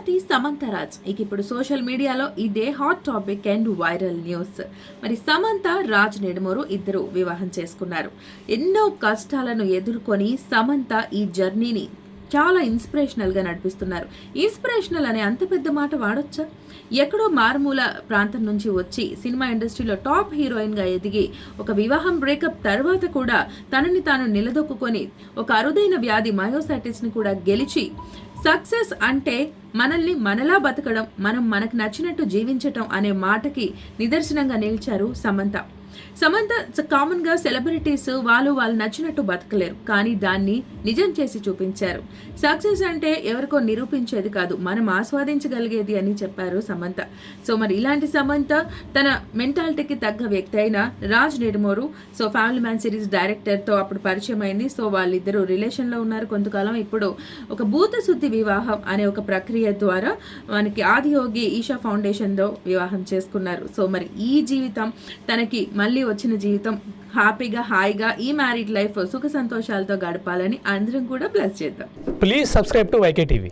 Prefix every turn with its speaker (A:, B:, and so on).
A: నటి సమంత రాజ్ ఇప్పుడు సోషల్ మీడియాలో ఇదే hot topic and viral news. మరి సమంత రాజ్ నెడుమూరు ఇద్దరు వివాహం చేసుకున్నారు. ఎన్నో కష్టాలను ఎదుర్కొని సమంత ఈ జర్నీని చాలా ఇన్స్పిరేషనల్గా నడిపిస్తున్నారు. ఇన్స్పిరేషనల్ అనే అంత పెద్ద మాట వాడొచ్చా? ఎక్కడో మారుమూల ప్రాంతం నుంచి వచ్చి సినిమా ఇండస్ట్రీలో టాప్ హీరోయిన్గా ఎదిగి ఒక వివాహం బ్రేకప్ తర్వాత కూడా తనని తాను నిలదొక్కుని ఒక అరుదైన వ్యాధి మయోసైటిస్ని కూడా గెలిచి సక్సెస్ అంటే మనల్ని మనలా బతకడం, మనం మనకు నచ్చినట్టు జీవించటం అనే మాటకి నిదర్శనంగా నిలిచారు సమంత. కామన్గా సెలబ్రిటీస్ వాళ్ళు నచ్చినట్టు బతకలేరు, కానీ దాన్ని నిజం చేసి చూపించారు. సక్సెస్ అంటే ఎవరికో నిరూపించేది కాదు, మనం ఆస్వాదించగలిగేది అని చెప్పారు సమంత. మరి ఇలాంటి సమంత తన మెంటాలిటీకి తగ్గ వ్యక్తి అయిన రాజ్ నెడుమూరు ఫ్యామిలీ మ్యాన్ సిరీస్ డైరెక్టర్తో అప్పుడు పరిచయం అయింది. వాళ్ళిద్దరూ రిలేషన్లో ఉన్నారు కొంతకాలం. ఇప్పుడు ఒక భూత శుద్ధి వివాహం అనే ఒక ప్రక్రియ ద్వారా మనకి ఆదియోగి ఈషా ఫౌండేషన్తో వివాహం చేసుకున్నారు. మరి ఈ జీవితం తనకి మళ్ళీ వచ్చిన జీవితం హ్యాపీగా హాయిగా ఈ మ్యారీడ్ లైఫ్ సుఖ సంతోషాలతో గడపాలని అందరం కూడా ప్లస్ చేద్దాం.
B: Please subscribe to YK TV.